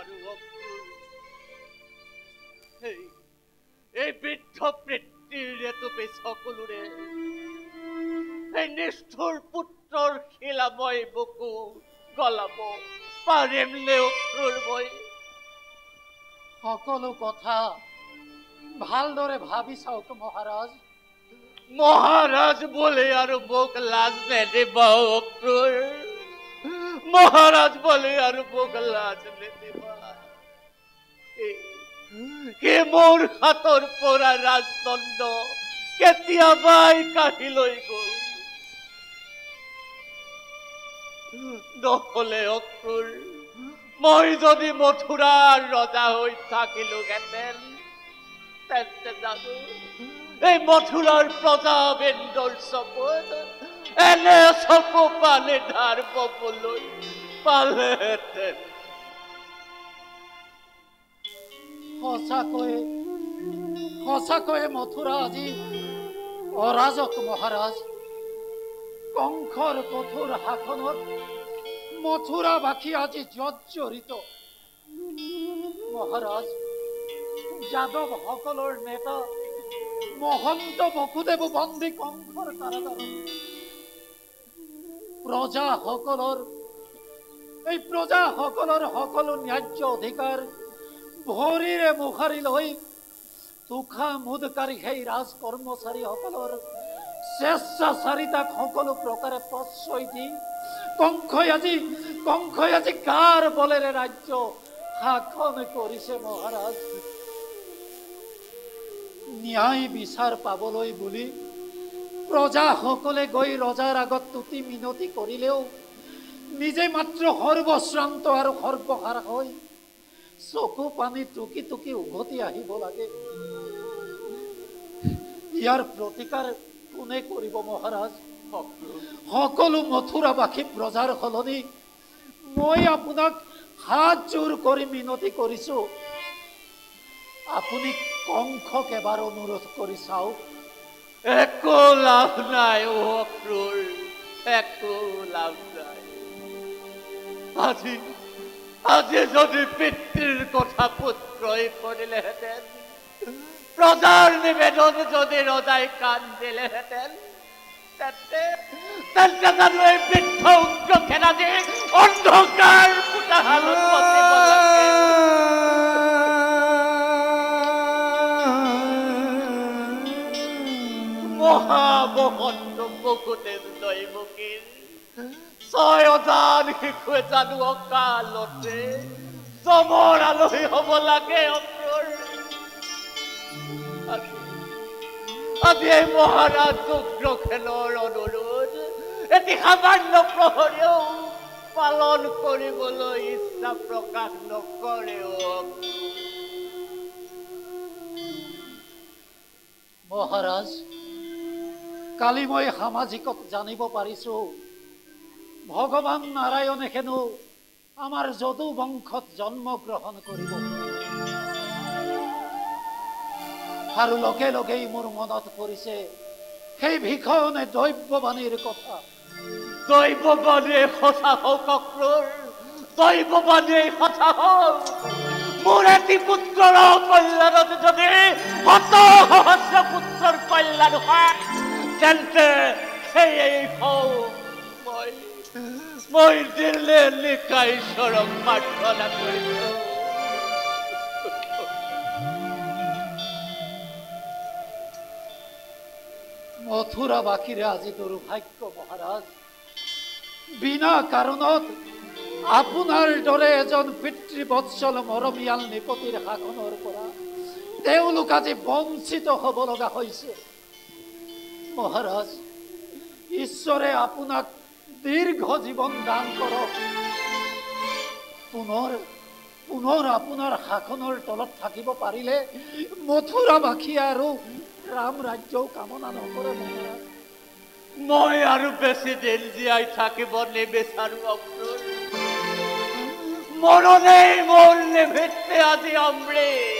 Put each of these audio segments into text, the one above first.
আৰু এই বৃদ্ধ পিতৃৰে তুমি সকলোৰে এই নিষ্ঠুৰ পুত্ৰৰ শিলাময় বুকু গলাব পাৰিম নে অক্ৰুৰ মই? সকলো কথা ভালদৰে ভাবি চাওক মহাৰাজ। মহাৰাজ বুলি আৰু মোক লাজ নেদিবা অক্ৰুৰ। মহাৰাজ বুলি আৰু মোক লাজ নেদিবা। কি মোৰ হাতৰ পৰা ৰাজদণ্ড কেতিয়াবাই কাঢ়ি লৈ গ'ল। নহলে অক্ৰুৰ মই যদি মথুৰাৰ ৰজা হৈ থাকিলোহেঁতেন তেন্তে জানো এই মথুৰাৰ প্ৰজাবেন্দৰ চকুত এনে চকু পানী ধাৰ ববলৈ পালেহেঁতেন। সঁচাকৈয়ে মথুৰা আজি অৰাজক মহাৰাজ। কংসৰ কঠোৰ শাসনত মথুৰাবাসী আজি জৰ্জৰিত। মহাৰাজ, যাদৱসকলৰ নেতা মহন্ত বসুদেৱ বন্দী কংসৰ কাৰাগাৰত। প্ৰজাসকলৰ সকলো ন্যায্য অধিকাৰ ভৰিৰে মুখাৰি লৈ তুখা মুদকাৰী সেই ৰাজ কৰ্মচাৰীসকলৰ স্বেচ্ছাচাৰিতাক সকলো প্ৰকাৰে প্ৰশ্ৰয় দি কংসই আজি কাৰ বলেৰে ৰাজ্য শাসন কৰিছে মহাৰাজ। ন্যায় বিচাৰ পাবলৈ বুলি প্ৰজাসকলে গৈ ৰজাৰ আগত তুতি মিনতি কৰিলেও নিজে মাত্ৰ সৰ্বশ্ৰান্ত আৰু সৰ্বহাৰা হৈ চকু পানী টুকি টুকি উভতি আহিব লাগে। ইয়াৰ প্ৰতিকাৰ কোনে কৰিব মহাৰাজ? সকলো মথুৰাবাসী প্ৰজাৰ সলনি মই আপোনাক হাত জোৰ কৰি মিনতি কৰিছো, আপুনি কংসক এবাৰ অনুৰোধ কৰি চাওক। একো লাভ নাই অক্ৰুৰ, একো লাভ নাই। আজি যদি পিতৃৰ কথা পুত্ৰই কৰিলেহেঁতেন, প্ৰজাৰ নিবেদন যদি ৰজাই কাণ দিলেহেঁতেন, তেন্তে জানো এই বৃদ্ধ উগ্ৰসেন আজি অন্ধকাৰ ফুটাহালত বচিব লাগে? মহামহন্ত বসুদেৱ দৈমুখীৰ 6,000 শিশুৱে জানো অকালতে যমৰ আলহী হব লাগে অক্ৰুৰ? আজি এই মহাৰাজ উগ্ৰসেনৰ অনুৰোধ এটি সামান্য প্ৰহৰীও পালন কৰিবলৈ ইচ্ছা প্ৰকাশ নকৰে। মহাৰাজ, কালি মই সামাজিকত জানিব পাৰিছো ভগৱান নাৰায়ণে হেনো আমাৰ যদু বংশত জন্ম গ্ৰহণ কৰিব। আৰু লগে লগেই মোৰ মনত পৰিছে সেই ভীষণে দৈৱবাণীৰ কথা। দৈৱবাণীয়ে সঁচা হওক অক্ৰুৰ, দৈৱবাণীয়ে সঁচা হওক। মোৰ এটি পুত্ৰৰ কল্যাণত যদি শত সহস্ৰ পুত্ৰৰ কল্যাণ হয়, তেন্তে সেয়েই হওক। মই দিলে লিখা ঈশ্বৰক প্ৰাৰ্থনা কৰিছো। মথুৰাবাসীৰে আজি দুৰ্ভাগ্য মহাৰাজ। বিনা কাৰণত আপোনাৰ দৰে এজন পিতৃবৎসল মৰমীয়াল নিপতিৰ শাসনৰ পৰা তেওঁলোক আজি বঞ্চিত হ'ব লগা হৈছে। মহাৰাজ, ঈশ্বৰে আপোনাক দীৰ্ঘ জীৱন দান কৰক। পুনৰ আপোনাৰ শাসনৰ তলত থাকিব পাৰিলে মথুৰাবাসী আৰু ৰাম ৰাজ্যও কামনা নকৰে মহাৰাজ। মই আৰু বেছি দিন জীয়াই থাকিব নিবিচাৰো অক্ৰুৰ। মৰণেই মোৰ নিমিত্তে আজি অমৃত।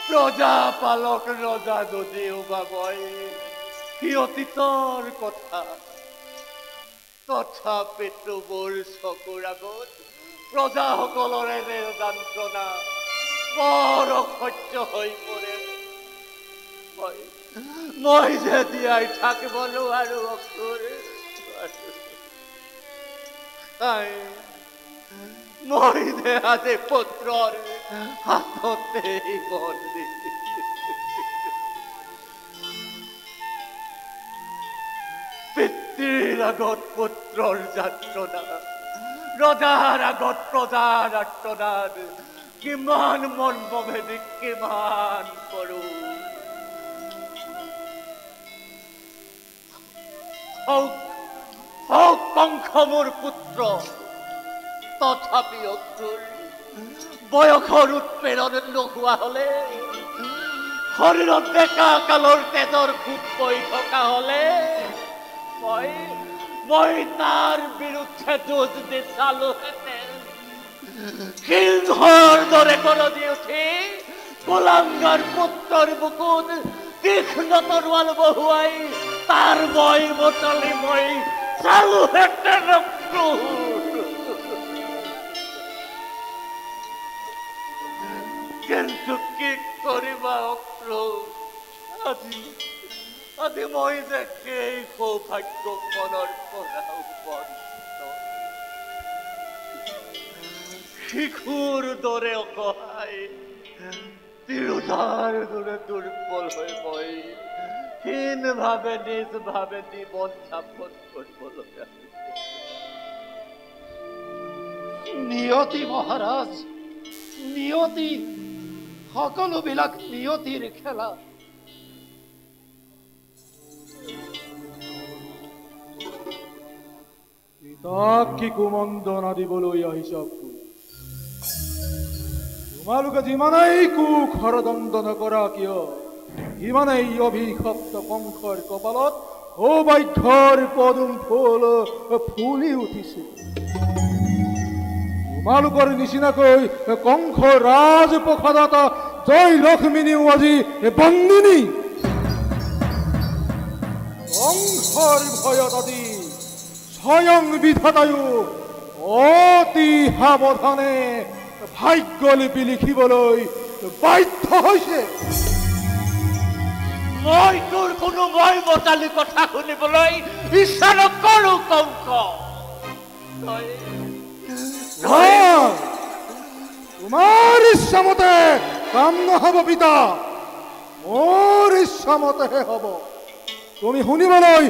প্ৰজাপালক ৰজা যদিও বা মই কি অতীতৰ কথা তথাপিতো মোৰ চকুৰ আগত প্ৰজাসকলৰে যন্ত্ৰণা বৰ অসহ্য হৈ পৰে। মই যে জীয়াই থাকিব নোৱাৰো অক্সুৰ। মই যে আজি পুত্ৰৰ হাততেই বন্দী। পিতৃৰ আগত পুত্ৰৰ যাত্ৰণা, ৰজাৰ আগত প্ৰজাৰ আৰ্তনাদ, কিমান মৰ্মভেদী, কিমান কৰো। হওক কংস মোৰ পুত্ৰ, তথাপি অক্সুৰ বয়সৰ উৎপীড়ন নোহোৱা হলে, শৰীৰত ডেকা কালৰ তেজৰ খুব বৈ থকা হলে মই তাৰ বিৰুদ্ধে যুঁজ দি চালোহেঁতেন। সিংহৰ দৰে গৰজি উঠি কুলাঙ্গাৰ পুত্ৰৰ বুকুত তীক্ষ্ণ তৰোৱাল বহুৱাই তাৰ মই মতলি মই চালোহেঁতেন। কিন্তু কি কৰিবা অক্সুৰ, আজি মই যে সেই সৌভাগ্যখনৰ পৰাও বঞ্চিত। শিশুৰ দৰে অসহায়, তিৰোধাৰ দৰে দুৰ্বল হৈ মই হীনভাৱে নিজভাৱে জীৱন যাপন কৰিব লগা হৈছে। নিয়তি মহাৰাজ, নিয়তি, সকলোবিলাক নিয়তিৰ খেলা। তাক কি কুমন্ত্ৰণা দিবলৈ আহিছা? তোমালোকে যিমানেই কুক হৰদণ্ড নকৰা কিয়, সিমানেই অভিশপ্ত কংসৰ কপালত সৌভাগ্যৰ পদুম ফুল ফুলি উঠিছে। তোমালোকৰ নিচিনাকৈ কংস ৰাজপ্ৰসাদত জয় লক্ষ্মীনিও আজি বন্দিনী। কংসৰ ভয়ত আজি স্বয়ং বিধাতায়ো অতি সাৱধানে ভাগ্যলিপি লিখিবলৈ বাধ্য হৈছে। মই তোৰ কোনো মই বতালি কথা শুনিবলৈ ইচ্ছা নকৰো কংস। তোমাৰ ইচ্ছামতে কাম নহব পিতা, মোৰ ইচ্ছামতেহে হব। তুমি শুনিবলৈ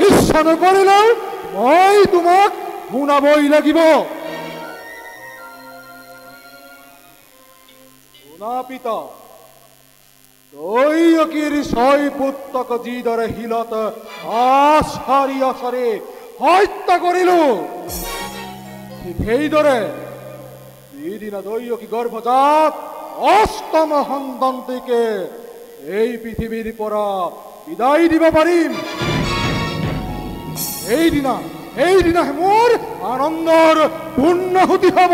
ইচ্ছা নকৰিলেও মই তোমাক শুনাবই লাগিব। শুনা পিতা, দৈয়কীৰ 6 পুত্ৰক যিদৰে শিলত আচাৰি আচাৰি হত্যা কৰিলো, ঠিক সেইদৰে যিদিনা দৈয়কী গৰ্ভজাত অষ্টম সন্তানটিকে এই পৃথিৱীৰ পৰা বিদায় দিব পাৰিম, সেইদিনা মোৰ আনন্দৰ পূৰ্ণাহুতি হব।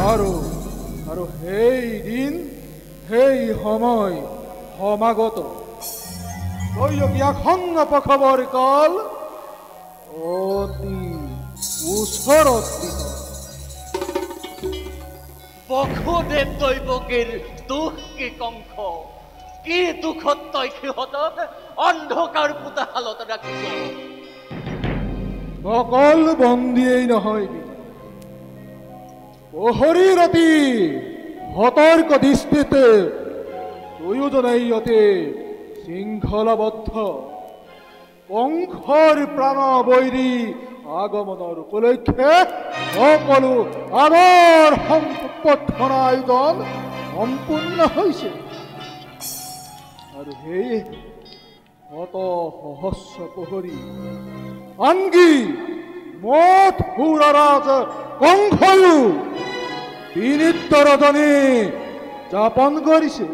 আৰু সেই সময় সমাগত। দৈয়কী আসন্ন প্ৰসৱৰ কাল অতি ওচৰত। বসুদেৱ দৈৱকীৰ দুখ কি কংস, কি দুখত তই সিহঁতক অন্ধকাৰ পোতাশালত ৰাখিছ। অকল বন্দীয়েই নহয়, প্ৰহৰী ৰাতি সতৰ্ক দৃষ্টিতে দুয়োজনেই অতি শৃংখলাবদ্ধ। কংসৰ প্ৰাণবৈৰী আগমনৰ উপলক্ষে সকলো আদৰ সম্বৰ্ধনা আয়োজন সম্পূৰ্ণ হৈছে। আৰু সেই শত সহস্ৰ প্ৰহৰী, আনকি মথুৰাৰাজ কংসয়ো বিনীত ৰজনী যাপন কৰিছে।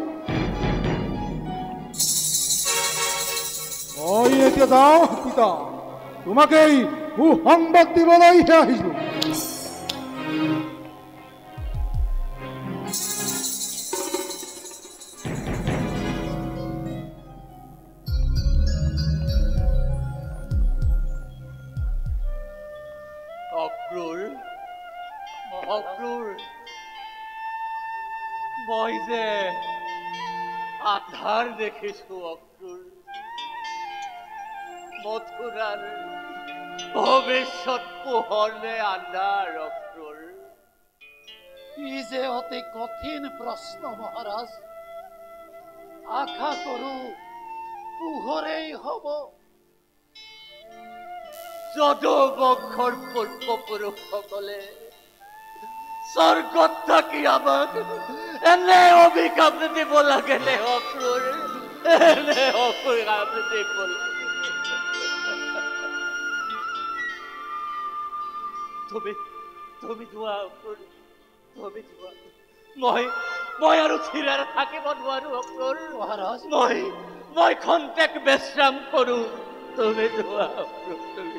মই এতিয়া যাওঁ পিতা, তোমাকেই সুসংবাদ দিবলৈহে আহিছো। মই যে আধাৰ দেখিছো অক্ৰুৰ, মথুৰাৰ ভৱিষ্যত পোহৰলে আন্ধাৰ অক্ৰুৰ। ই যে অতি কঠিন প্ৰশ্ন মহাৰাজ, আশা কৰো পোহৰেই হব। যদু বংশৰ পূৰ্বপুৰুষসকলে স্বৰ্গত থাকি আমাক এনে অভিশাপ দিব লাগে নে অক্ৰুৰ, এনে অভিশাপ দিব লাগে। তুমি যোৱা অক্ৰুৰ, তুমি যোৱা। মই আৰু থিৰাৰ থাকিব নোৱাৰো অক্ৰুৰ মহাৰাজ মই খন্তেক বিশ্ৰাম কৰো। তুমি যোৱা অক্ৰুৰ, তুমি